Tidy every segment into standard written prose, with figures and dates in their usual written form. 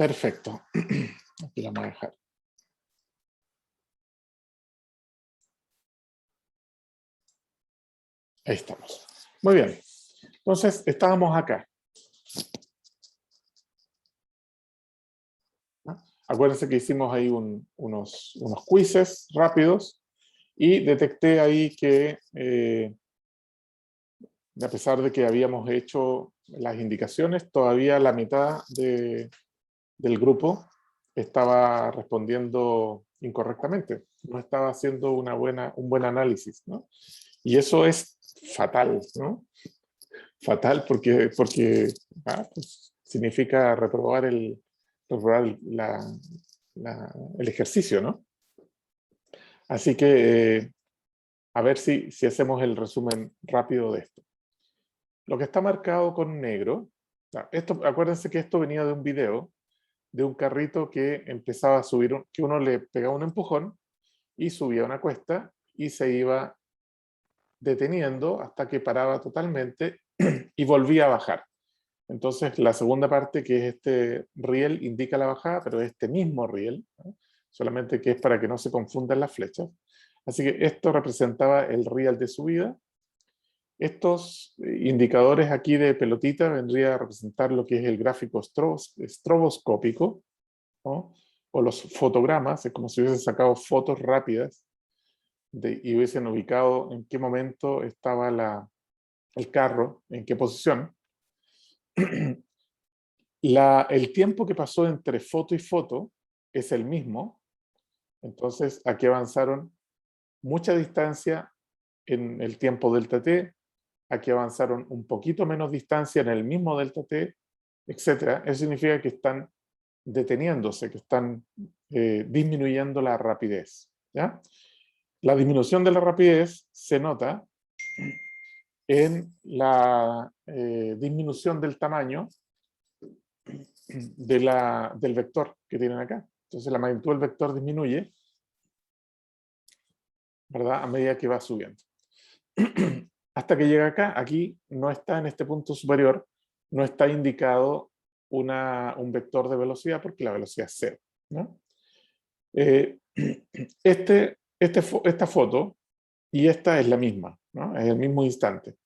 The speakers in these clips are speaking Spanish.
Perfecto. Aquí la vamos a dejar. Ahí estamos. Muy bien. Entonces, estábamos acá. ¿No? Acuérdense que hicimos ahí unos quizzes rápidos y detecté ahí que, a pesar de que habíamos hecho las indicaciones, todavía la mitad del grupo estaba respondiendo incorrectamente. No estaba haciendo un buen análisis, ¿no? Y eso es fatal, ¿no? Fatal porque pues, significa reprobar el ejercicio, ¿no? Así que a ver si hacemos el resumen rápido de esto. Lo que está marcado con negro, esto, acuérdense que esto venía de un video de un carrito que empezaba a subir, que uno le pegaba un empujón y subía una cuesta y se iba deteniendo hasta que paraba totalmente y volvía a bajar. Entonces, la segunda parte, que es este riel, indica la bajada, pero este mismo riel, ¿no? Solamente que es para que no se confundan las flechas. Así que esto representaba el riel de subida. Estos indicadores aquí de pelotita vendría a representar lo que es el gráfico estroboscópico, ¿no? O los fotogramas, es como si hubiesen sacado fotos rápidas y hubiesen ubicado en qué momento estaba el carro, en qué posición. El tiempo que pasó entre foto y foto es el mismo, entonces aquí avanzaron mucha distancia en el tiempo delta t, aquí avanzaron un poquito menos distancia en el mismo delta t, etc. Eso significa que están deteniéndose, que están disminuyendo la rapidez, ¿ya? La disminución de la rapidez se nota en la disminución del tamaño del vector que tienen acá. Entonces la magnitud del vector disminuye, ¿verdad? A medida que va subiendo. Hasta que llega acá, aquí no está en este punto superior, no está indicado un vector de velocidad porque la velocidad es cero, ¿no? Esta foto y esta es la misma, ¿no? Es el mismo instante.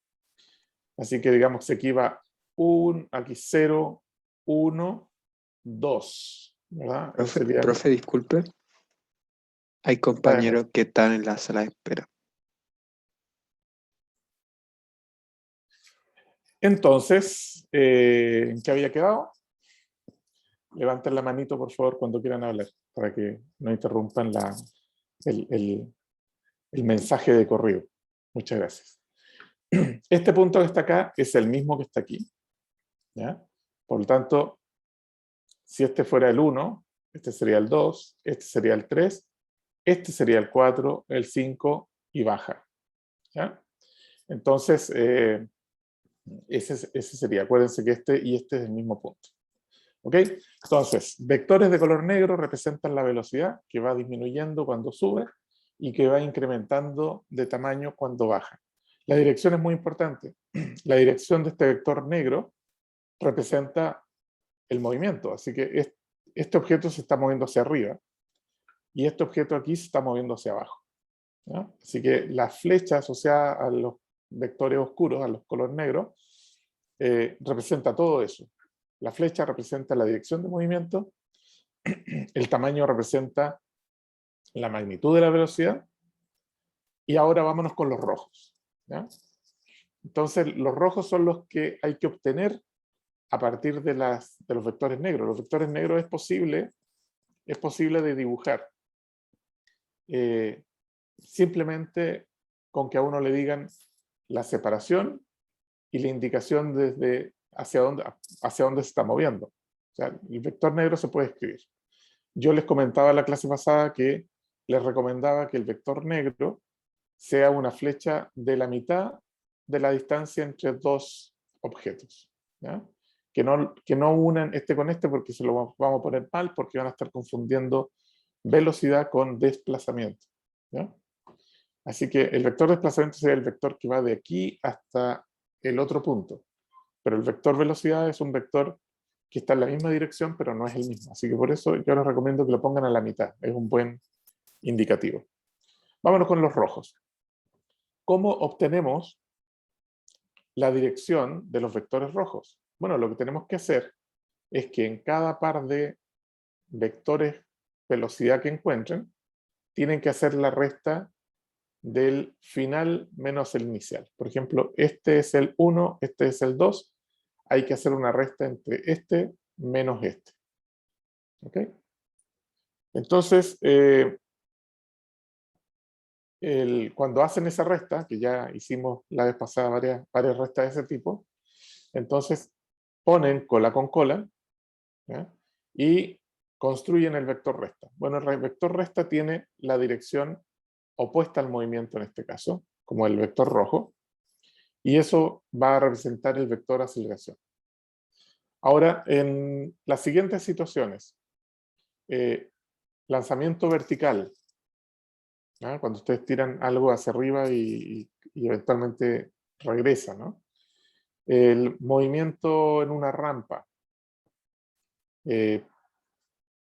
Así que digamos que aquí va aquí 0, 1, 2, ¿verdad? Profe, disculpe. Hay compañeros que están en la sala de espera. Entonces, ¿en qué había quedado? Levanten la manito, por favor, cuando quieran hablar, para que no interrumpan el mensaje de correo. Muchas gracias. Este punto que está acá es el mismo que está aquí, ¿ya? Por lo tanto, si este fuera el 1, este sería el 2, este sería el 3, este sería el 4, el 5 y baja, ¿ya? Entonces, ese sería, acuérdense que este y este es el mismo punto. ¿Ok? Entonces, vectores de color negro representan la velocidad que va disminuyendo cuando sube y que va incrementando de tamaño cuando baja. La dirección es muy importante. La dirección de este vector negro representa el movimiento, así que este objeto se está moviendo hacia arriba y este objeto aquí se está moviendo hacia abajo, ¿no? Así que la flecha asociada a los vectores oscuros, a los color negro, representa todo eso. La flecha representa la dirección de movimiento, el tamaño representa la magnitud de la velocidad, y ahora vámonos con los rojos, ¿ya? Entonces, los rojos son los que hay que obtener a partir de los vectores negros. Los vectores negros es posible de dibujar. Simplemente con que a uno le digan la separación y la indicación desde hacia dónde se está moviendo. O sea, el vector negro se puede escribir. Yo les comentaba en la clase pasada que les recomendaba que el vector negro sea una flecha de la mitad de la distancia entre dos objetos, ¿ya? Que no unan este con este porque se lo vamos a poner mal, porque van a estar confundiendo velocidad con desplazamiento, ¿ya? Así que el vector de desplazamiento sería el vector que va de aquí hasta el otro punto, pero el vector velocidad es un vector que está en la misma dirección, pero no es el mismo. Así que por eso yo les recomiendo que lo pongan a la mitad. Es un buen indicativo. Vámonos con los rojos. ¿Cómo obtenemos la dirección de los vectores rojos? Bueno, lo que tenemos que hacer es que en cada par de vectores velocidad que encuentren, tienen que hacer la resta del final menos el inicial. Por ejemplo, este es el 1, este es el 2. Hay que hacer una resta entre este menos este. ¿Ok? Entonces, cuando hacen esa resta, que ya hicimos la vez pasada varias restas de ese tipo, entonces ponen cola con cola, ¿ya? Y construyen el vector resta. Bueno, el vector resta tiene la dirección opuesta al movimiento en este caso, como el vector rojo, y eso va a representar el vector aceleración. Ahora, en las siguientes situaciones, lanzamiento vertical, ¿no? Cuando ustedes tiran algo hacia arriba y eventualmente regresa, ¿no? El movimiento en una rampa,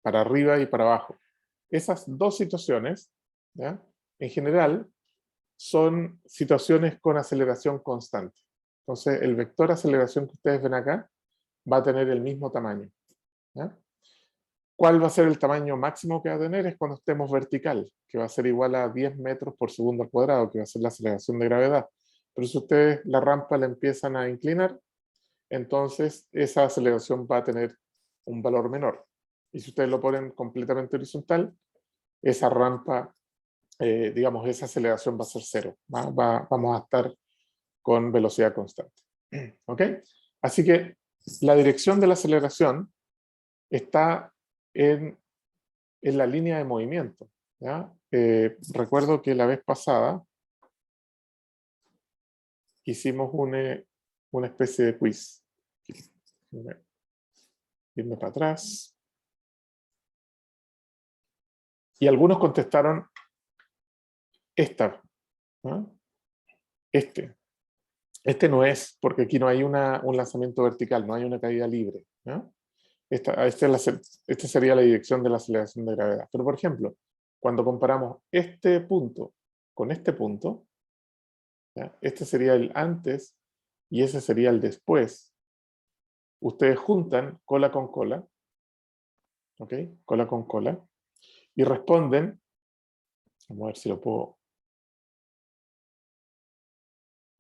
para arriba y para abajo. Esas dos situaciones, ¿ya? En general, son situaciones con aceleración constante. Entonces, el vector aceleración que ustedes ven acá va a tener el mismo tamaño, ¿ya? ¿Cuál va a ser el tamaño máximo que va a tener? Es cuando estemos vertical, que va a ser igual a 10 metros por segundo al cuadrado, que va a ser la aceleración de gravedad. Pero si ustedes la rampa la empiezan a inclinar, entonces esa aceleración va a tener un valor menor. Y si ustedes lo ponen completamente horizontal, esa rampa, digamos, esa aceleración va a ser cero. Vamos a estar con velocidad constante. ¿Ok? Así que la dirección de la aceleración está en la línea de movimiento, ¿ya? Recuerdo que la vez pasada hicimos una especie de quiz. Irme para atrás. Y algunos contestaron esta, ¿no? Este no es, porque aquí no hay un lanzamiento vertical, no hay una caída libre, ¿no? Esta sería la dirección de la aceleración de gravedad. Pero, por ejemplo, cuando comparamos este punto con este punto, ¿ya? Este sería el antes y ese sería el después. Ustedes juntan cola con cola, ¿ok? Cola con cola, y responden, vamos a ver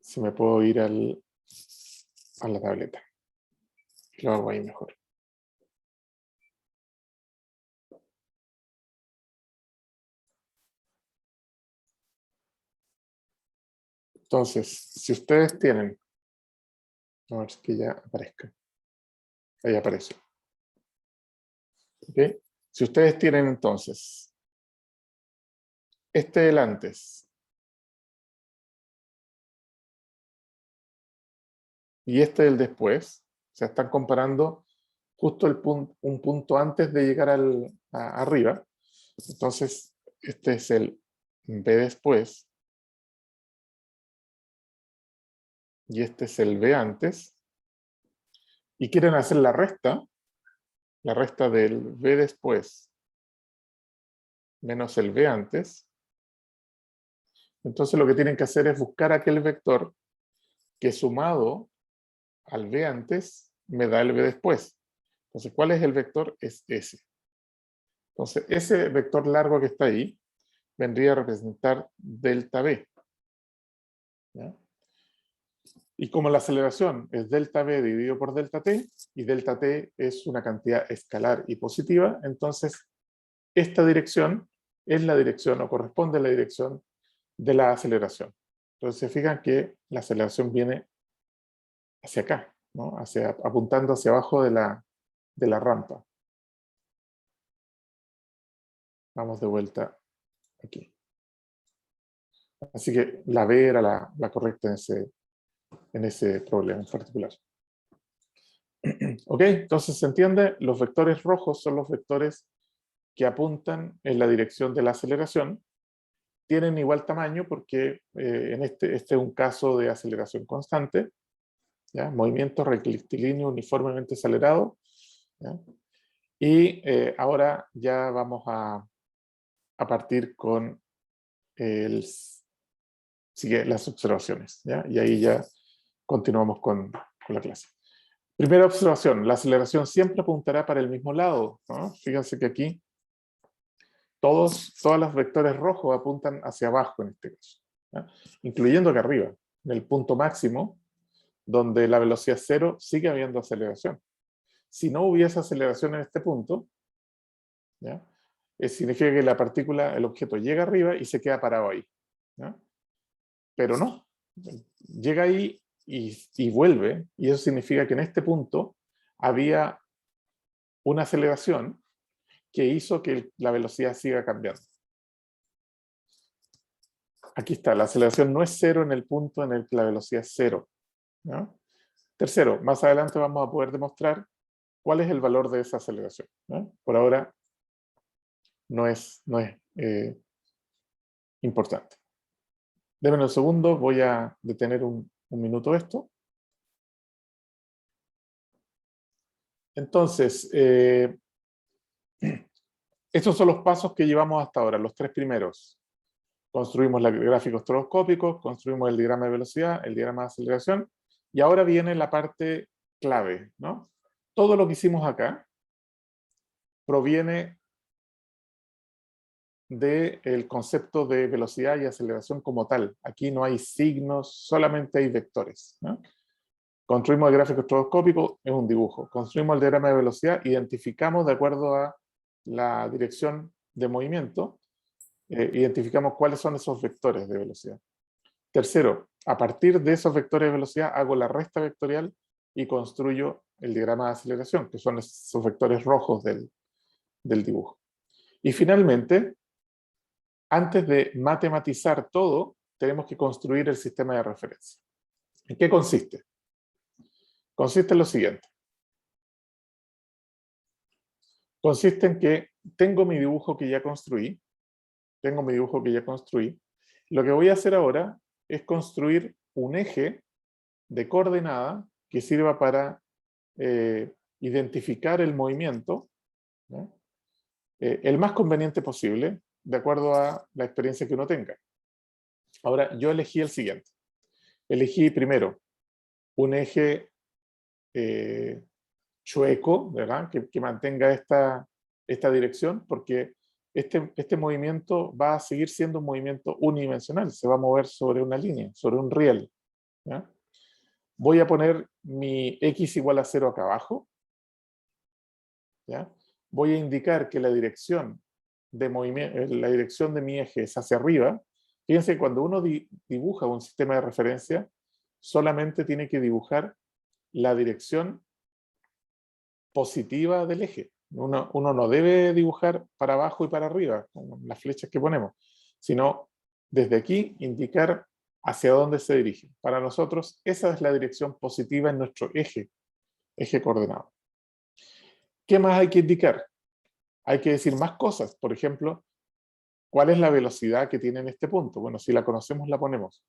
si me puedo ir a la tableta. Lo hago ahí mejor. Entonces, si ustedes tienen, a ver si ya aparezca. Ahí aparece. ¿Okay? Si ustedes tienen entonces este del antes y este del después, o sea, están comparando justo un punto antes de llegar arriba. Entonces, este es el B después y este es el B antes. Y quieren hacer la resta del B después menos el B antes. Entonces lo que tienen que hacer es buscar aquel vector que sumado al B antes me da el B después. Entonces, ¿cuál es el vector? Es ese. Entonces, ese vector largo que está ahí vendría a representar delta B, ¿ya? Y como la aceleración es delta B dividido por delta T, y delta T es una cantidad escalar y positiva, entonces esta dirección es la dirección o corresponde a la dirección de la aceleración. Entonces se fijan que la aceleración viene hacia acá, ¿no? Apuntando hacia abajo de la rampa. Vamos de vuelta aquí. Así que la B era la correcta en ese problema en particular. ¿Ok? Entonces se entiende, los vectores rojos son los vectores que apuntan en la dirección de la aceleración. Tienen igual tamaño porque en este es un caso de aceleración constante, ¿ya? Movimiento rectilíneo uniformemente acelerado. ¿ya? Y ahora ya vamos a partir con las observaciones, ¿ya? Y ahí ya continuamos con la clase. Primera observación, la aceleración siempre apuntará para el mismo lado, ¿no? Fíjense que aquí todos los vectores rojos apuntan hacia abajo en este caso, ¿ya? Incluyendo acá arriba, en el punto máximo, donde la velocidad cero sigue habiendo aceleración. Si no hubiese aceleración en este punto, ¿ya? Significa que la partícula, el objeto llega arriba y se queda parado ahí, ¿ya? Pero no, llega ahí y vuelve, y eso significa que en este punto había una aceleración que hizo que la velocidad siga cambiando. Aquí está, la aceleración no es cero en el punto en el que la velocidad es cero, ¿no? Tercero, más adelante vamos a poder demostrar cuál es el valor de esa aceleración, ¿no? Por ahora no es importante. Denme un segundo, voy a detener un minuto esto. Entonces, estos son los pasos que llevamos hasta ahora, los tres primeros. Construimos el gráfico estroboscópico, construimos el diagrama de velocidad, el diagrama de aceleración, y ahora viene la parte clave, ¿no? Todo lo que hicimos acá proviene del concepto de velocidad y aceleración como tal. Aquí no hay signos, solamente hay vectores, ¿no? Construimos el gráfico estroboscópico, es un dibujo. Construimos el diagrama de velocidad, identificamos de acuerdo a la dirección de movimiento, identificamos cuáles son esos vectores de velocidad. Tercero, a partir de esos vectores de velocidad hago la resta vectorial y construyo el diagrama de aceleración, que son esos vectores rojos del dibujo. Y finalmente, antes de matematizar todo, tenemos que construir el sistema de referencia. ¿En qué consiste? Consiste en lo siguiente. Consiste en que tengo mi dibujo que ya construí, Lo que voy a hacer ahora es construir un eje de coordenada que sirva para identificar el movimiento, ¿no? El más conveniente posible, de acuerdo a la experiencia que uno tenga. Ahora, yo elegí el siguiente. Elegí primero un eje chueco, ¿verdad? Que mantenga esta dirección, porque este movimiento va a seguir siendo un movimiento unidimensional, se va a mover sobre una línea, sobre un riel, ¿ya? Voy a poner mi x igual a 0 acá abajo, ¿ya? Voy a indicar que la dirección de mi eje es hacia arriba. Fíjense que cuando uno dibuja un sistema de referencia, solamente tiene que dibujar la dirección positiva del eje. Uno no debe dibujar para abajo y para arriba, con las flechas que ponemos, sino desde aquí indicar hacia dónde se dirige. Para nosotros, esa es la dirección positiva en nuestro eje coordenado. ¿Qué más hay que indicar? Hay que decir más cosas. Por ejemplo, ¿cuál es la velocidad que tiene en este punto? Bueno, si la conocemos, la ponemos.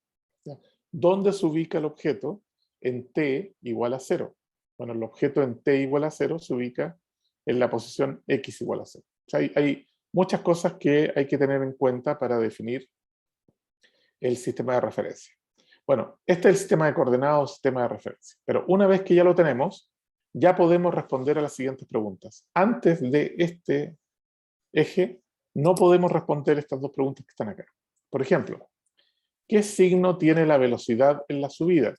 ¿Dónde se ubica el objeto en t igual a 0? Bueno, el objeto en t igual a 0 se ubica en la posición x igual a 0. O sea, hay muchas cosas que hay que tener en cuenta para definir el sistema de referencia. Bueno, este es el sistema de coordenadas, sistema de referencia. Pero una vez que ya lo tenemos, ya podemos responder a las siguientes preguntas. Antes de este eje, no podemos responder estas dos preguntas que están acá. Por ejemplo, ¿qué signo tiene la velocidad en la subida?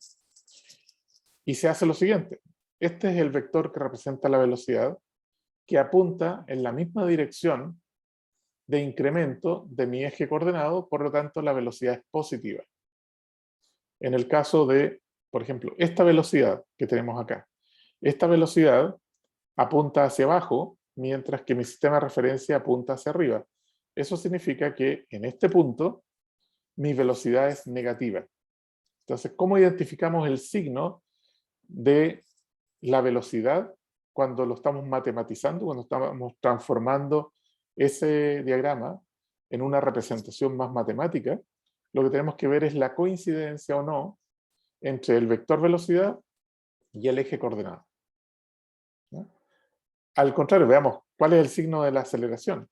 Y se hace lo siguiente. Este es el vector que representa la velocidad, que apunta en la misma dirección de incremento de mi eje coordenado, por lo tanto la velocidad es positiva. En el caso de, por ejemplo, esta velocidad que tenemos acá, esta velocidad apunta hacia abajo, mientras que mi sistema de referencia apunta hacia arriba. Eso significa que en este punto mi velocidad es negativa. Entonces, ¿cómo identificamos el signo de la velocidad cuando lo estamos matematizando, cuando estamos transformando ese diagrama en una representación más matemática? Lo que tenemos que ver es la coincidencia o no entre el vector velocidad y el eje coordenado, ¿no? al contrario, veamos, ¿cuál es el signo de la aceleración?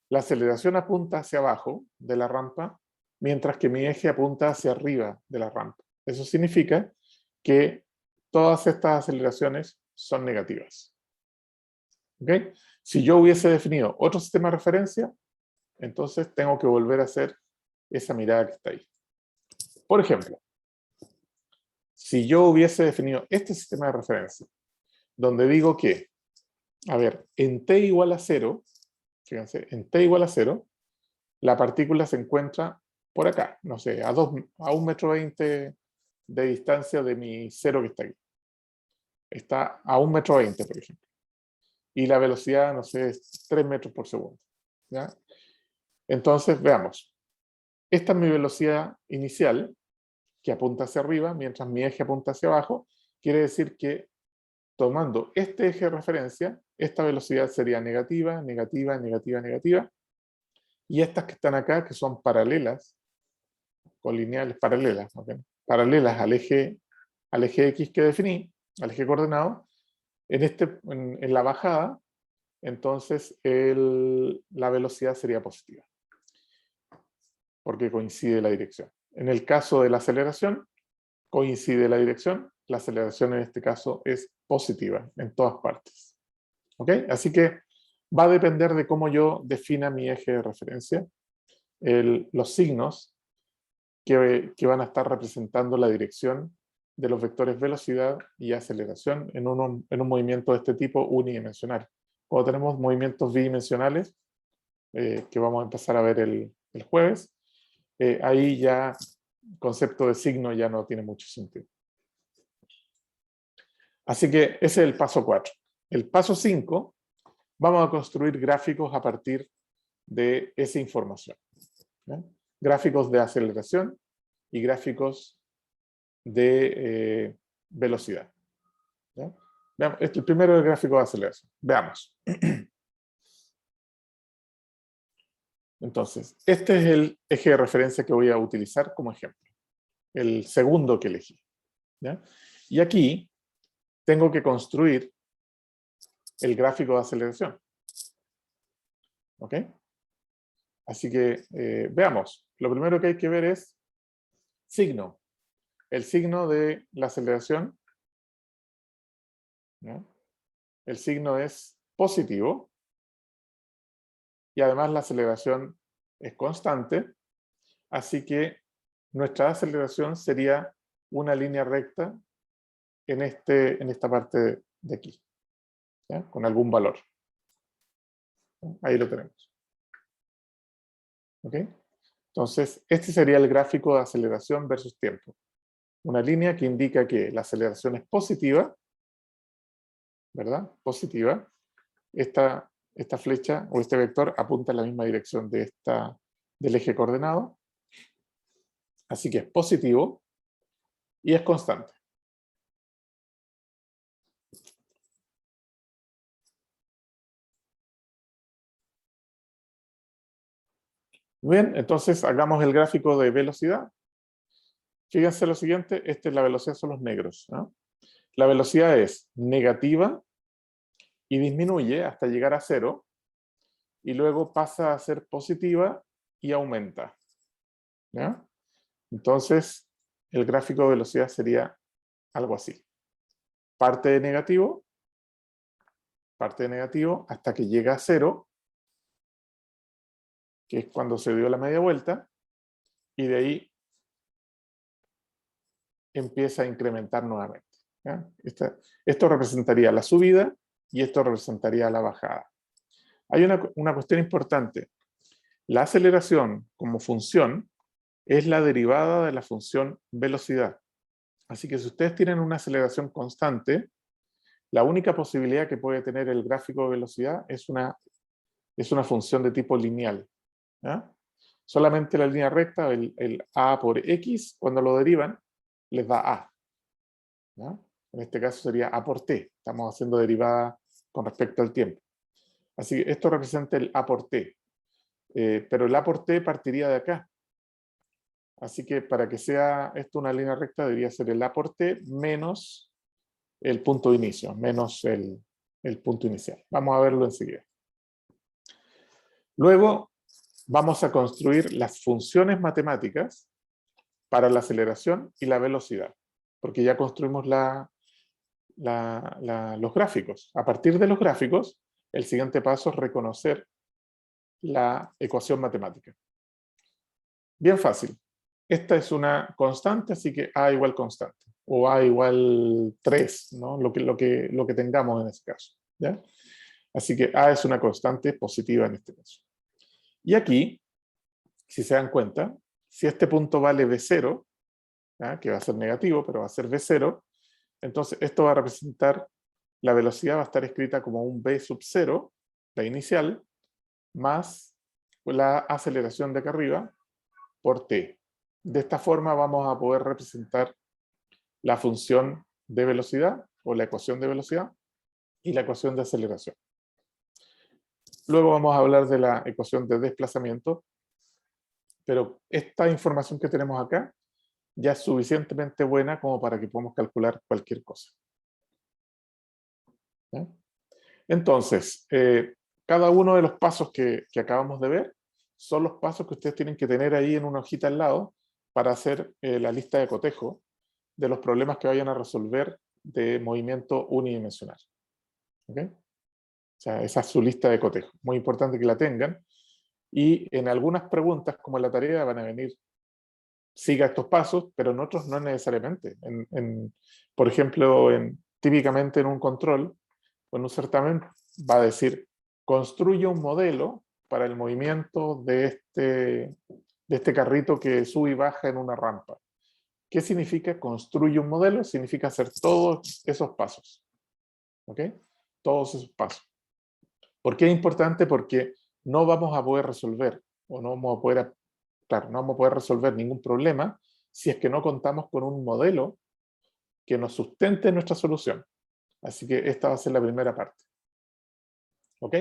La aceleración apunta hacia abajo de la rampa, mientras que mi eje apunta hacia arriba de la rampa. Eso significa que todas estas aceleraciones son negativas. ¿Ok? Si yo hubiese definido otro sistema de referencia, entonces tengo que volver a hacer esa mirada que está ahí. Por ejemplo, si yo hubiese definido este sistema de referencia, donde digo que, a ver, en t igual a 0, fíjense, en t igual a 0, la partícula se encuentra por acá, no sé, a 1,20 m de distancia de mi cero que está aquí. Está a 1,20 m, por ejemplo. Y la velocidad, no sé, es 3 metros por segundo. ¿Ya? Entonces, veamos. Esta es mi velocidad inicial, que apunta hacia arriba, mientras mi eje apunta hacia abajo. Quiere decir que tomando este eje de referencia, esta velocidad sería negativa, negativa, negativa, negativa. Y estas que están acá, que son paralelas, colineales paralelas, ¿okay? Paralelas al eje X que definí, al eje coordenado, en la bajada, entonces la velocidad sería positiva, porque coincide la dirección. En el caso de la aceleración, coincide la dirección, la aceleración en este caso es positiva en todas partes. ¿Ok? Así que va a depender de cómo yo defina mi eje de referencia, los signos que van a estar representando la dirección de los vectores velocidad y aceleración en un movimiento de este tipo unidimensional. Cuando tenemos movimientos bidimensionales, que vamos a empezar a ver el jueves, ahí ya el concepto de signo ya no tiene mucho sentido. Así que ese es el paso 4. El paso 5, vamos a construir gráficos a partir de esa información. ¿Ya? Gráficos de aceleración y gráficos de velocidad. ¿Ya? Veamos, el primero es el gráfico de aceleración. Veamos. Entonces, este es el eje de referencia que voy a utilizar como ejemplo. El segundo que elegí. ¿Ya? Y aquí tengo que construir el gráfico de aceleración. ¿Ok? Así que veamos. Lo primero que hay que ver es signo. El signo de la aceleración. ¿Ya? El signo es positivo. Y además la aceleración es constante. Así que nuestra aceleración sería una línea recta en esta parte de aquí. ¿Ya? Con algún valor. Ahí lo tenemos. ¿Ok? Entonces, este sería el gráfico de aceleración versus tiempo. Una línea que indica que la aceleración es positiva, ¿verdad? Positiva. Esta flecha o este vector apunta en la misma dirección del eje coordenado. Así que es positivo y es constante. Bien, entonces hagamos el gráfico de velocidad. Fíjense lo siguiente, la velocidad son los negros, ¿no? La velocidad es negativa y disminuye hasta llegar a 0, y luego pasa a ser positiva y aumenta. ¿Ya? Entonces, el gráfico de velocidad sería algo así. Parte de negativo hasta que llega a 0, que es cuando se dio la media vuelta, y de ahí empieza a incrementar nuevamente. ¿Ya? Esto representaría la subida y esto representaría la bajada. Hay una cuestión importante. La aceleración como función es la derivada de la función velocidad. Así que si ustedes tienen una aceleración constante, la única posibilidad que puede tener el gráfico de velocidad es una función de tipo lineal. ¿Ya? Solamente la línea recta, el a por x, cuando lo derivan, les da a. ¿Ya? En este caso sería a por t. Estamos haciendo derivada con respecto al tiempo. Así que esto representa el a por t. Pero el a por t partiría de acá. Así que para que sea esto una línea recta, debería ser el a por t menos el punto de inicio, menos el el punto inicial. Vamos a verlo enseguida. Luego vamos a construir las funciones matemáticas para la aceleración y la velocidad, porque ya construimos los gráficos. A partir de los gráficos, el siguiente paso es reconocer la ecuación matemática. Bien fácil. Esta es una constante, así que A igual constante, o A igual 3, ¿no? lo que tengamos en ese caso, ¿ya? Así que A es una constante positiva en este caso. Y aquí, si se dan cuenta, si este punto vale V0, ¿ya? Que va a ser negativo, pero va a ser V0, entonces esto va a representar, la velocidad va a estar escrita como un V sub 0, la inicial, más la aceleración de acá arriba, por t. De esta forma vamos a poder representar la función de velocidad, o la ecuación de velocidad, y la ecuación de aceleración. Luego vamos a hablar de la ecuación de desplazamiento, pero esta información que tenemos acá ya es suficientemente buena como para que podamos calcular cualquier cosa. ¿Ya? Entonces, cada uno de los pasos que acabamos de ver son los pasos que ustedes tienen que tener ahí en una hojita al lado para hacer la lista de cotejo de los problemas que vayan a resolver de movimiento unidimensional. ¿Ok? O sea, esa es su lista de cotejo. Muy importante que la tengan. Y en algunas preguntas, como en la tarea, van a venir, siga estos pasos, pero en otros no necesariamente. Por ejemplo, típicamente en un control, o en un certamen, va a decir, construye un modelo para el movimiento de este carrito que sube y baja en una rampa. ¿Qué significa construye un modelo? Significa hacer todos esos pasos. ¿Ok? Todos esos pasos. ¿Por qué es importante? Porque no vamos a poder resolver, o no vamos a poder, claro, no vamos a poder resolver ningún problema si es que no contamos con un modelo que nos sustente nuestra solución. Así que esta va a ser la primera parte. ¿Ok?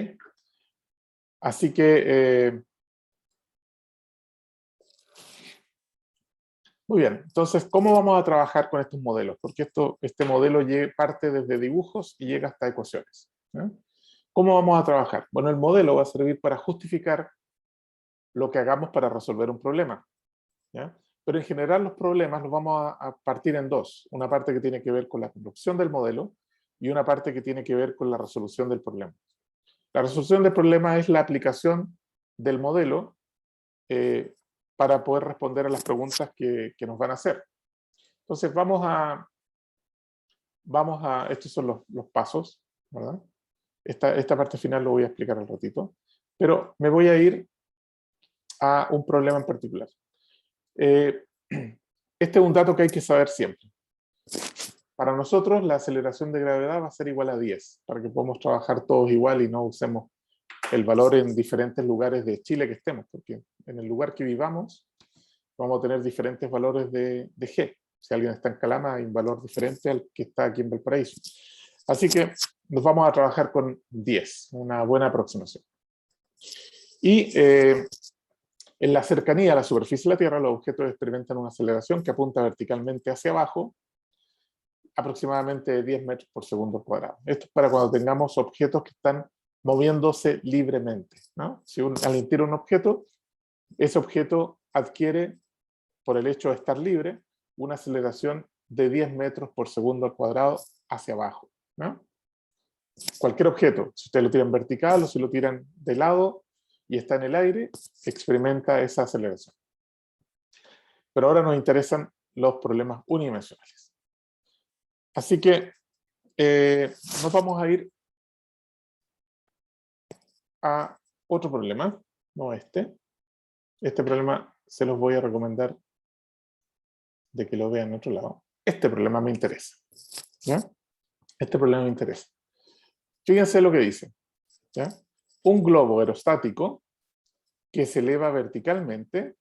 Así que, muy bien. Entonces, ¿cómo vamos a trabajar con estos modelos? Porque este modelo parte desde dibujos y llega hasta ecuaciones. ¿Eh? ¿Cómo vamos a trabajar? Bueno, el modelo va a servir para justificar lo que hagamos para resolver un problema. ¿Ya? Pero en general los problemas los vamos a partir en dos. Una parte que tiene que ver con la construcción del modelo y una parte que tiene que ver con la resolución del problema. La resolución del problema es la aplicación del modelo para poder responder a las preguntas que nos van a hacer. Entonces estos son los pasos, ¿verdad? Esta parte final lo voy a explicar al ratito, pero me voy a ir a un problema en particular. Este es un dato que hay que saber siempre. Para nosotros la aceleración de gravedad va a ser igual a 10, para que podamos trabajar todos igual y no usemos el valor en diferentes lugares de Chile que estemos, porque en el lugar que vivamos vamos a tener diferentes valores de G. Si alguien está en Calama hay un valor diferente al que está aquí en Valparaíso. Así que nos vamos a trabajar con 10, una buena aproximación. Y en la cercanía a la superficie de la Tierra, los objetos experimentan una aceleración que apunta verticalmente hacia abajo, aproximadamente de 10 metros por segundo cuadrado. Esto es para cuando tengamos objetos que están moviéndose libremente, ¿no? Si alguien tira un objeto, ese objeto adquiere, por el hecho de estar libre, una aceleración de 10 metros por segundo al cuadrado hacia abajo, ¿no? Cualquier objeto, si ustedes lo tiran vertical o si lo tiran de lado y está en el aire, experimenta esa aceleración. Pero ahora nos interesan los problemas unidimensionales. Así que nos vamos a ir a otro problema, no este. Este problema se los voy a recomendar de que lo vean en otro lado. Este problema me interesa. ¿Ya? Este problema me interesa. Fíjense lo que dice. ¿Ya? Un globo aerostático que se eleva verticalmente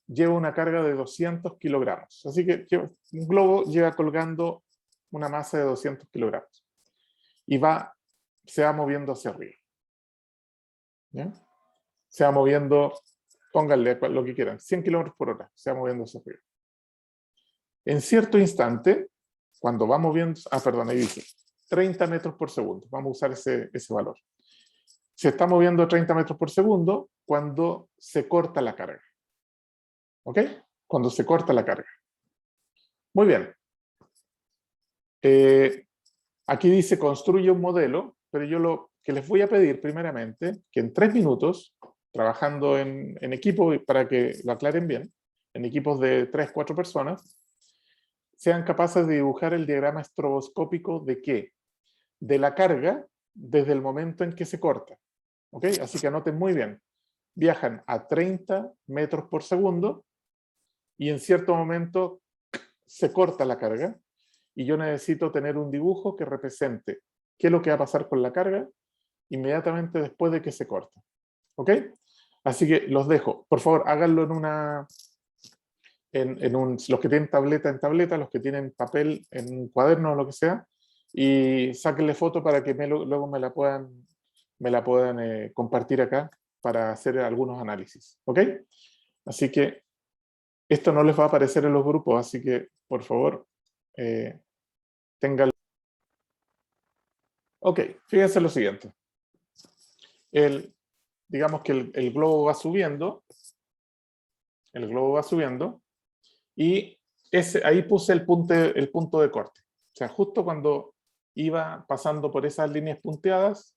lleva una carga de 200 kilogramos. Así que un globo lleva colgando una masa de 200 kilogramos. Y se va moviendo hacia arriba. ¿Ya? Se va moviendo, pónganle lo que quieran, 100 kilómetros por hora, se va moviendo hacia arriba. En cierto instante, cuando va moviendo, perdón, ahí dice, 30 metros por segundo. Vamos a usar ese valor. Se está moviendo a 30 metros por segundo cuando se corta la carga. ¿Ok? Cuando se corta la carga. Muy bien. Aquí dice construye un modelo, pero yo lo que les voy a pedir primeramente, que en 3 minutos, trabajando en equipo, para que lo aclaren bien, en equipos de 3, 4 personas, sean capaces de dibujar el diagrama estroboscópico de ¿qué? De la carga desde el momento en que se corta. ¿Ok? Así que anoten muy bien. Viajan a 30 metros por segundo y en cierto momento se corta la carga y yo necesito tener un dibujo que represente qué es lo que va a pasar con la carga inmediatamente después de que se corta. ¿Ok? Así que los dejo. Por favor, háganlo los que tienen tableta en tableta, los que tienen papel en un cuaderno o lo que sea, y sáquenle foto para que luego me la puedan compartir acá para hacer algunos análisis. ¿Ok? Así que esto no les va a aparecer en los grupos, así que por favor, ténganlo. Ok, fíjense lo siguiente. Digamos que el globo va subiendo, y ahí puse el punto de corte. O sea, justo cuando iba pasando por esas líneas punteadas,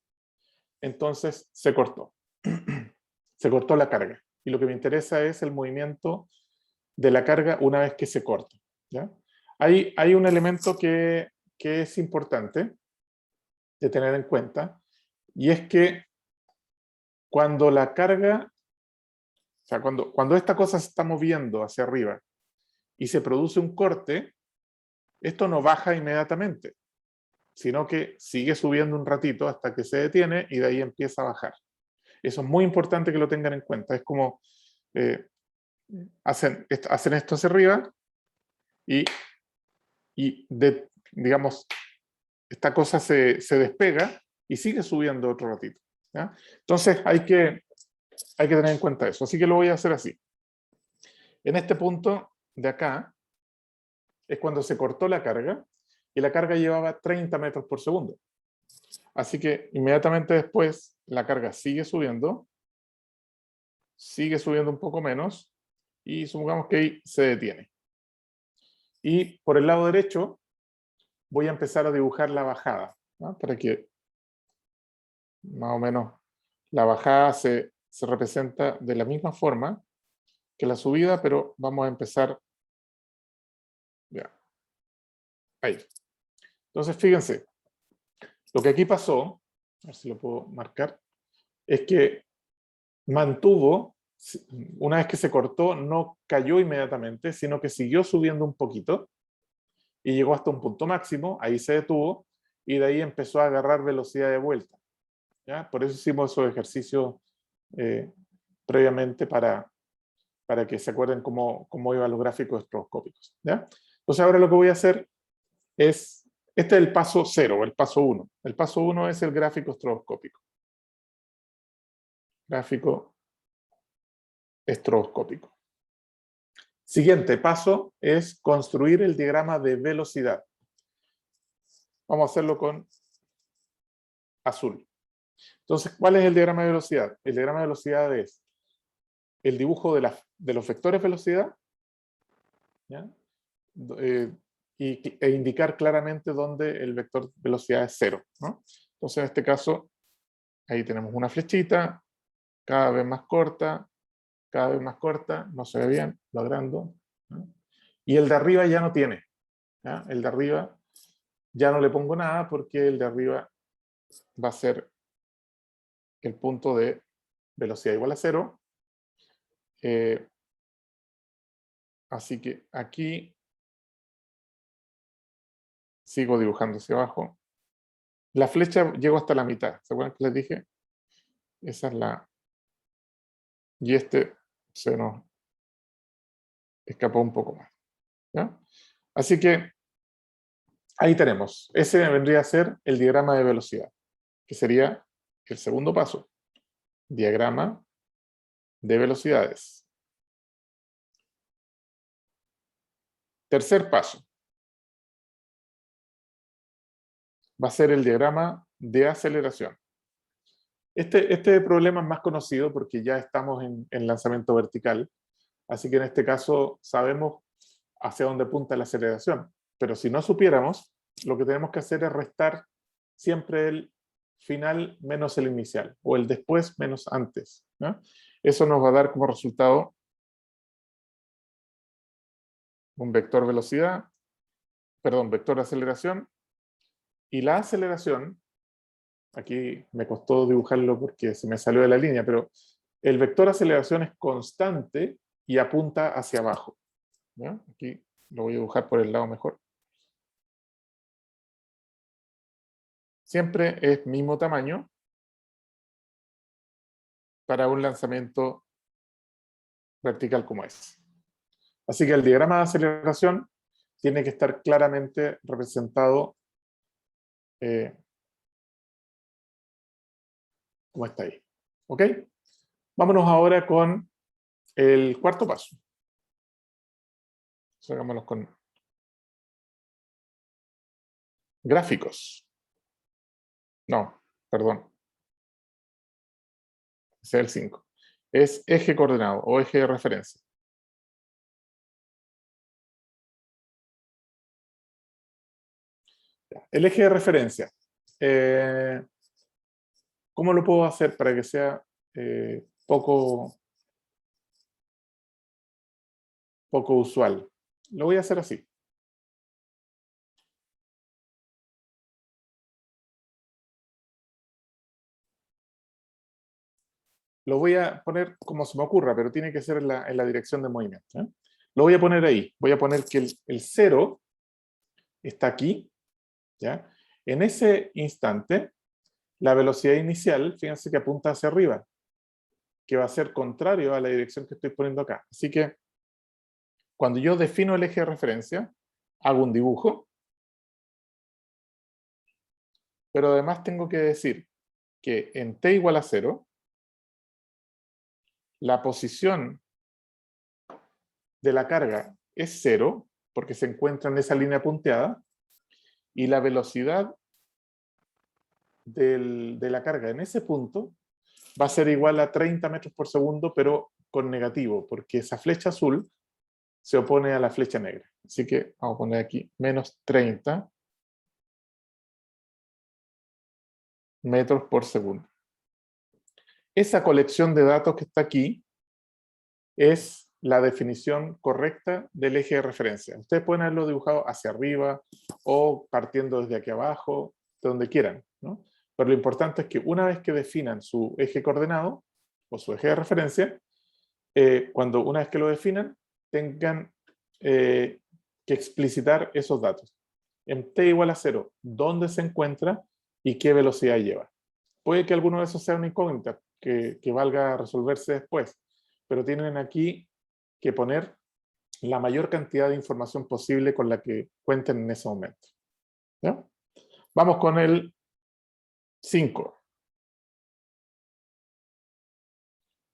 entonces se cortó. Se cortó la carga. Y lo que me interesa es el movimiento de la carga una vez que se corta. ¿Ya? Hay un elemento que es importante de tener en cuenta, y es que cuando la carga, o sea, cuando esta cosa se está moviendo hacia arriba y se produce un corte, esto no baja inmediatamente, sino que sigue subiendo un ratito hasta que se detiene y de ahí empieza a bajar. Eso es muy importante que lo tengan en cuenta. Es como hacen esto hacia arriba y digamos, esta cosa se despega y sigue subiendo otro ratito. ¿Ya? Entonces hay que tener en cuenta eso. Así que lo voy a hacer así. En este punto de acá es cuando se cortó la carga y la carga llevaba 30 metros por segundo. Así que inmediatamente después la carga sigue subiendo un poco menos y supongamos que ahí se detiene. Y por el lado derecho voy a empezar a dibujar la bajada, ¿no? Para que más o menos la bajada se representa de la misma forma que la subida, pero vamos a empezar ya, ahí. Entonces fíjense, lo que aquí pasó, a ver si lo puedo marcar, es que mantuvo, una vez que se cortó, no cayó inmediatamente, sino que siguió subiendo un poquito y llegó hasta un punto máximo, ahí se detuvo y de ahí empezó a agarrar velocidad de vuelta. ¿Ya? Por eso hicimos esos ejercicios previamente para que se acuerden cómo iban los gráficos estroboscópicos. ¿Ya? Entonces ahora lo que voy a hacer es, este es el paso 0, el paso 1. El paso 1 es el gráfico estroboscópico. Gráfico estroboscópico. Siguiente paso es construir el diagrama de velocidad. Vamos a hacerlo con azul. Entonces, ¿cuál es el diagrama de velocidad? El diagrama de velocidad es el dibujo de los vectores velocidad, ¿ya? E indicar claramente dónde el vector velocidad es 0, ¿no? Entonces, en este caso, ahí tenemos una flechita, cada vez más corta, no se ve bien, lo agrando, ¿no? Y el de arriba ya no tiene, ¿ya? El de arriba ya no le pongo nada porque el de arriba va a ser el punto de velocidad igual a 0. Así que aquí sigo dibujando hacia abajo. La flecha llegó hasta la mitad. ¿Se acuerdan que les dije? Esa es la... Y este se nos escapó un poco más. ¿Ya? Así que ahí tenemos. Ese vendría a ser el diagrama de velocidad, que sería el segundo paso. Diagrama de velocidades. Tercer paso. va a ser el diagrama de aceleración. Este problema es más conocido porque ya estamos en lanzamiento vertical, así que en este caso sabemos hacia dónde apunta la aceleración. Pero si no supiéramos, lo que tenemos que hacer es restar siempre el final menos el inicial, o el después menos antes, ¿no? Eso nos va a dar como resultado un vector velocidad, perdón, vector de aceleración, y la aceleración, aquí me costó dibujarlo porque se me salió de la línea, pero el vector de aceleración es constante y apunta hacia abajo, ¿ya? Aquí lo voy a dibujar por el lado mejor. Siempre es mismo tamaño para un lanzamiento vertical como es. Así que el diagrama de aceleración tiene que estar claramente representado como está ahí. ¿Ok? Vámonos ahora con el cuarto paso. Hagámoslo con gráficos. No, perdón. Ese es el 5. Es eje coordenado o eje de referencia. El eje de referencia. ¿Cómo lo puedo hacer para que sea poco usual? Lo voy a hacer así. Lo voy a poner como se me ocurra, pero tiene que ser en la dirección de movimiento, ¿eh? Lo voy a poner ahí. Voy a poner que el 0 está aquí, ¿ya? En ese instante, la velocidad inicial, fíjense que apunta hacia arriba, que va a ser contrario a la dirección que estoy poniendo acá. Así que, cuando yo defino el eje de referencia, hago un dibujo, pero además tengo que decir que en t igual a 0, la posición de la carga es 0, porque se encuentra en esa línea punteada, y la velocidad de la carga en ese punto va a ser igual a 30 metros por segundo, pero con negativo, porque esa flecha azul se opone a la flecha negra. Así que vamos a poner aquí menos 30 metros por segundo. Esa colección de datos que está aquí es la definición correcta del eje de referencia. Ustedes pueden haberlo dibujado hacia arriba o partiendo desde aquí abajo, de donde quieran, ¿no? Pero lo importante es que una vez que definan su eje coordenado o su eje de referencia, una vez que lo definan, tengan que explicitar esos datos. En t igual a 0, dónde se encuentra y qué velocidad lleva. Puede que alguno de esos sea una incógnita que valga resolverse después, pero tienen aquí que poner la mayor cantidad de información posible con la que cuenten en ese momento. ¿Ya? Vamos con el 5.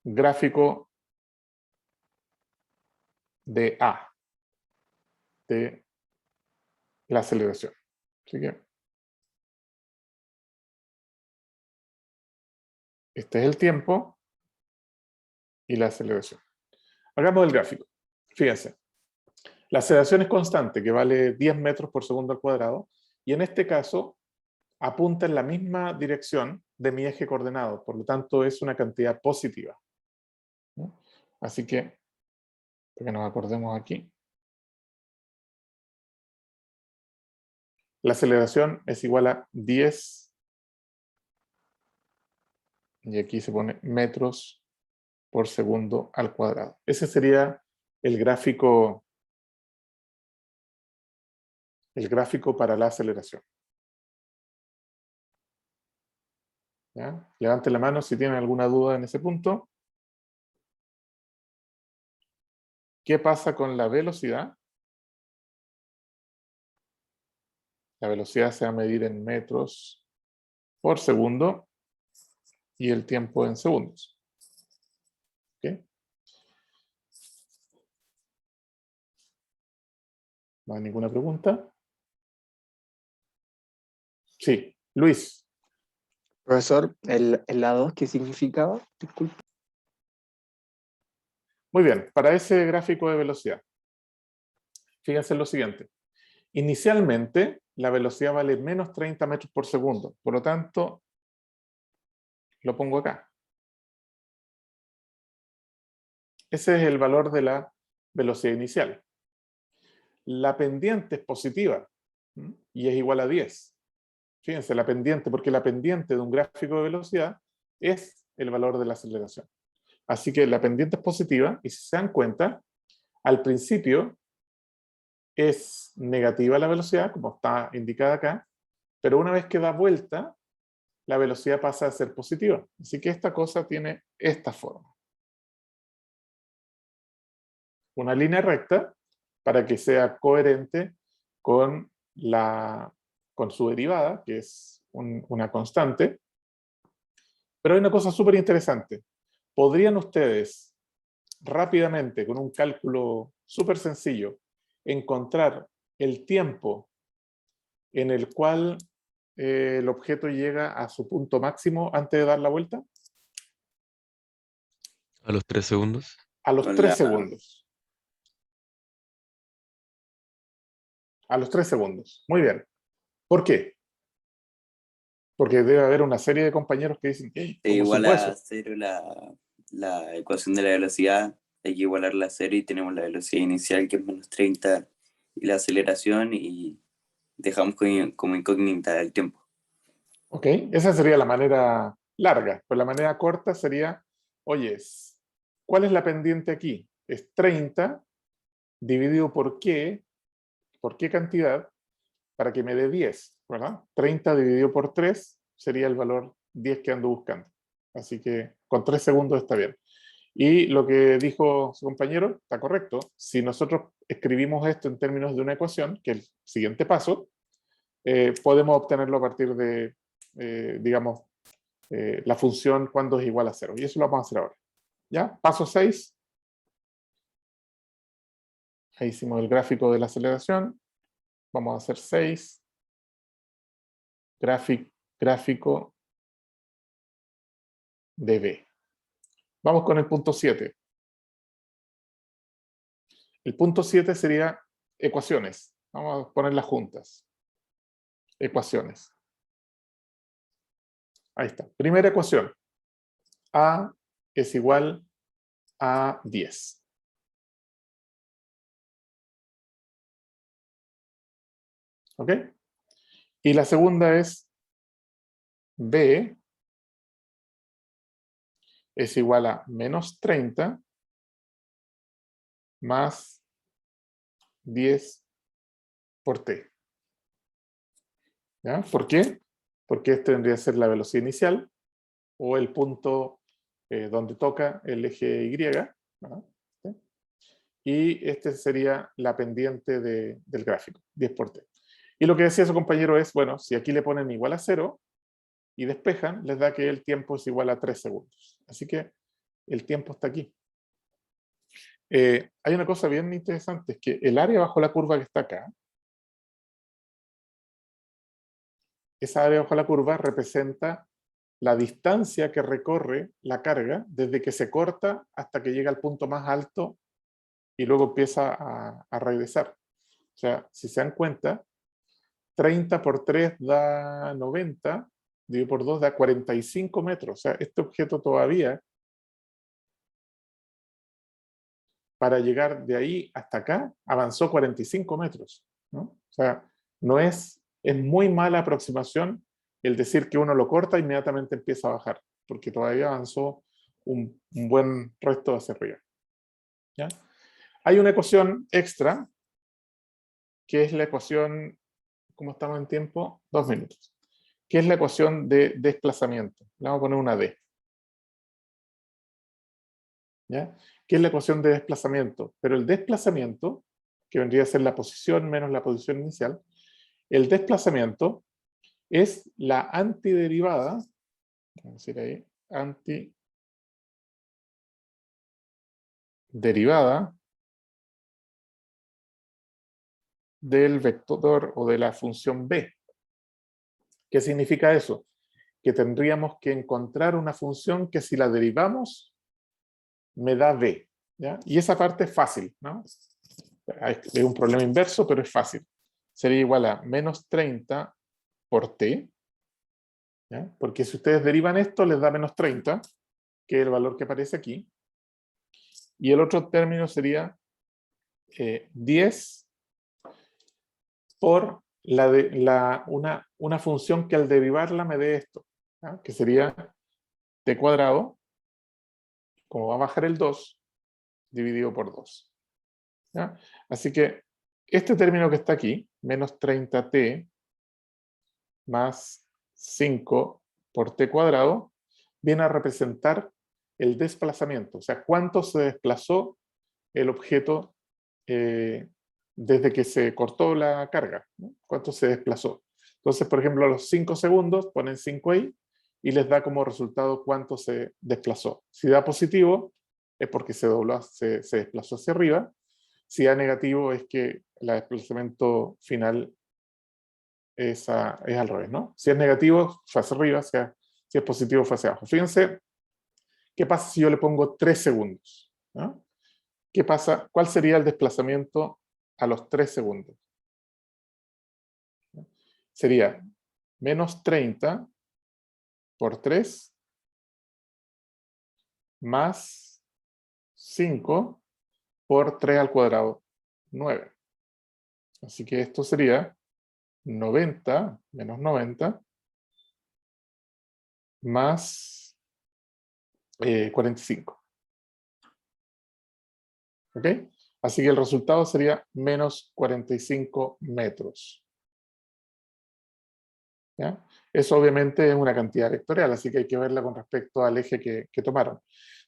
Gráfico de A, de la aceleración. Así que este es el tiempo y la aceleración. Hagamos el gráfico. Fíjense, la aceleración es constante, que vale 10 metros por segundo al cuadrado, y en este caso apunta en la misma dirección de mi eje coordenado, por lo tanto es una cantidad positiva, ¿no? Así que, para que nos acordemos aquí, la aceleración es igual a 10, y aquí se pone metros por segundo al cuadrado. Ese sería el gráfico para la aceleración. ¿Ya? Levanten la mano si tienen alguna duda en ese punto. ¿Qué pasa con la velocidad? La velocidad se va a medir en metros por segundo y el tiempo en segundos. ¿Okay? ¿No hay ninguna pregunta? Sí, Luis. Profesor, ¿el la 2 qué significaba? Disculpe. Muy bien, para ese gráfico de velocidad, fíjense en lo siguiente. Inicialmente, la velocidad vale menos 30 metros por segundo. Por lo tanto, lo pongo acá. Ese es el valor de la velocidad inicial. La pendiente es positiva, ¿m? Y es igual a 10. Fíjense, la pendiente, porque la pendiente de un gráfico de velocidad es el valor de la aceleración. Así que la pendiente es positiva, y si se dan cuenta, al principio es negativa la velocidad, como está indicada acá, pero una vez que da vuelta, la velocidad pasa a ser positiva. Así que esta cosa tiene esta forma. Una línea recta para que sea coherente con, con su derivada, que es una constante. Pero hay una cosa súper interesante. ¿Podrían ustedes rápidamente, con un cálculo súper sencillo, encontrar el tiempo en el cual el objeto llega a su punto máximo antes de dar la vuelta? A los 3 segundos. A los Con 3 la, segundos. A los 3 segundos. Muy bien. ¿Por qué? Porque debe haber una serie de compañeros que dicen, ¿cómo igual supo a eso? cero la ecuación de la velocidad, hay que igualarla a cero y tenemos la velocidad inicial que es menos 30 y la aceleración y dejamos como incógnita el tiempo. Ok, esa sería la manera larga, pero la manera corta sería, oye, ¿cuál es la pendiente aquí? Es 30 dividido por qué cantidad, para que me dé 10, ¿verdad? 30 dividido por 3 sería el valor 10 que ando buscando. Así que con 3 segundos está bien. Y lo que dijo su compañero está correcto. Si nosotros escribimos esto en términos de una ecuación, que es el siguiente paso, podemos obtenerlo a partir de, digamos, la función cuando es igual a 0. Y eso lo vamos a hacer ahora. ¿Ya? Paso 6. Ahí hicimos el gráfico de la aceleración. Vamos a hacer 6. Gráfico de B. Vamos con el punto 7. El punto 7 sería ecuaciones. Vamos a ponerlas juntas. Ecuaciones. Ahí está. Primera ecuación. A es igual a 10. ¿Ok? Y la segunda es B es igual a menos 30 más 10 por T. ¿Ya? ¿Por qué? Porque este tendría que ser la velocidad inicial o el punto donde toca el eje Y. ¿No? ¿Sí? Y este sería la pendiente del gráfico, 10 por T. Y lo que decía su compañero es, bueno, si aquí le ponen igual a 0 y despejan, les da que el tiempo es igual a 3 segundos. Así que el tiempo está aquí. Hay una cosa bien interesante, es que el área bajo la curva que está acá, esa área bajo la curva representa la distancia que recorre la carga desde que se corta hasta que llega al punto más alto y luego empieza a regresar. O sea, si se dan cuenta, 30 por 3 da 90, dividido por 2 da 45 metros. O sea, este objeto todavía, para llegar de ahí hasta acá, avanzó 45 metros, ¿no? O sea, no es muy mala aproximación el decir que uno lo corta e inmediatamente empieza a bajar, porque todavía avanzó un buen resto hacia arriba. ¿Ya? Hay una ecuación extra, que es la ecuación, ¿cómo estamos en tiempo? 2 minutos. Que es la ecuación de desplazamiento. Le vamos a poner una D. ¿Ya? ¿Qué es la ecuación de desplazamiento? Pero el desplazamiento, que vendría a ser la posición menos la posición inicial, el desplazamiento es la antiderivada, vamos a decir ahí, antiderivada del vector o de la función b. ¿Qué significa eso? Que tendríamos que encontrar una función que si la derivamos, me da b, ¿ya? Y esa parte es fácil, ¿no? Es un problema inverso, pero es fácil. Sería igual a menos 30 por t, ¿ya? Porque si ustedes derivan esto, les da menos 30, que es el valor que aparece aquí. Y el otro término sería 10 por una función que al derivarla me dé esto, ¿ya? Que sería t cuadrado, como va a bajar el 2, dividido por 2. ¿Ya? Así que este término que está aquí, menos 30t más 5 por t cuadrado, viene a representar el desplazamiento, o sea, cuánto se desplazó el objeto desde que se cortó la carga, ¿no? Cuánto se desplazó. Entonces, por ejemplo, a los 5 segundos ponen 5 ahí y les da como resultado cuánto se desplazó. Si da positivo, es porque se desplazó hacia arriba. Si da negativo, es que el desplazamiento final es al revés, ¿no? Si es negativo, fue hacia arriba, si es positivo, fue hacia abajo. Fíjense, ¿qué pasa si yo le pongo 3 segundos? ¿No? ¿Qué pasa? ¿Cuál sería el desplazamiento a los 3 segundos? Sería menos 30 por 3 más 5 por 3 al cuadrado, 9. Así que esto sería 90 menos 90 más 45. ¿Ok? Así que el resultado sería menos 45 metros. ¿Ya? Eso obviamente es una cantidad vectorial, así que hay que verla con respecto al eje que tomaron.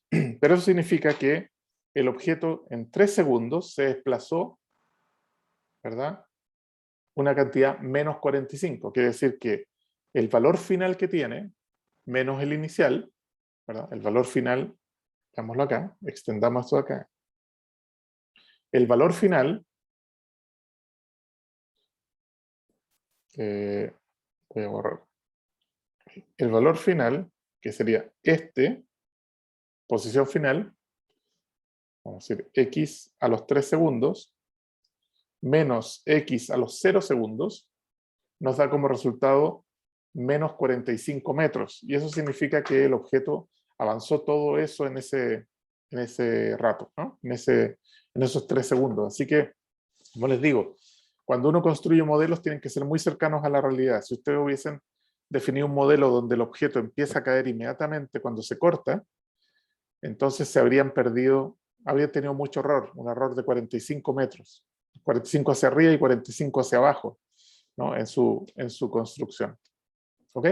Pero eso significa que el objeto en 3 segundos se desplazó, ¿verdad? Una cantidad menos 45. Quiere decir que el valor final que tiene, menos el inicial, ¿verdad? El valor final, veámoslo acá, extendamos esto acá. El valor final, voy a borrar. El valor final, que sería posición final, vamos a decir x a los 3 segundos, menos x a los 0 segundos, nos da como resultado menos 45 metros. Y eso significa que el objeto avanzó todo eso en ese rato, ¿no? En esos 3 segundos. Así que, como les digo, cuando uno construye modelos tienen que ser muy cercanos a la realidad. Si ustedes hubiesen definido un modelo donde el objeto empieza a caer inmediatamente cuando se corta, entonces se habrían tenido mucho error, un error de 45 metros. 45 hacia arriba y 45 hacia abajo, ¿no? en su construcción. ¿Ok?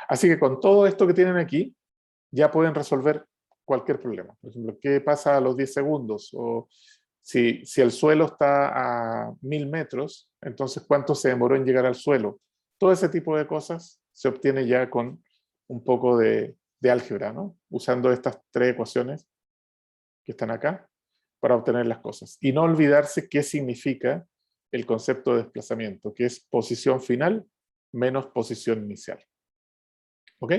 Así que con todo esto que tienen aquí, ya pueden resolver cualquier problema. Por ejemplo, ¿qué pasa a los 10 segundos? O si el suelo está a 1000 metros, entonces ¿cuánto se demoró en llegar al suelo? Todo ese tipo de cosas se obtiene ya con un poco de álgebra, ¿no? Usando estas 3 ecuaciones que están acá para obtener las cosas. Y no olvidarse qué significa el concepto de desplazamiento, que es posición final menos posición inicial. ¿Ok?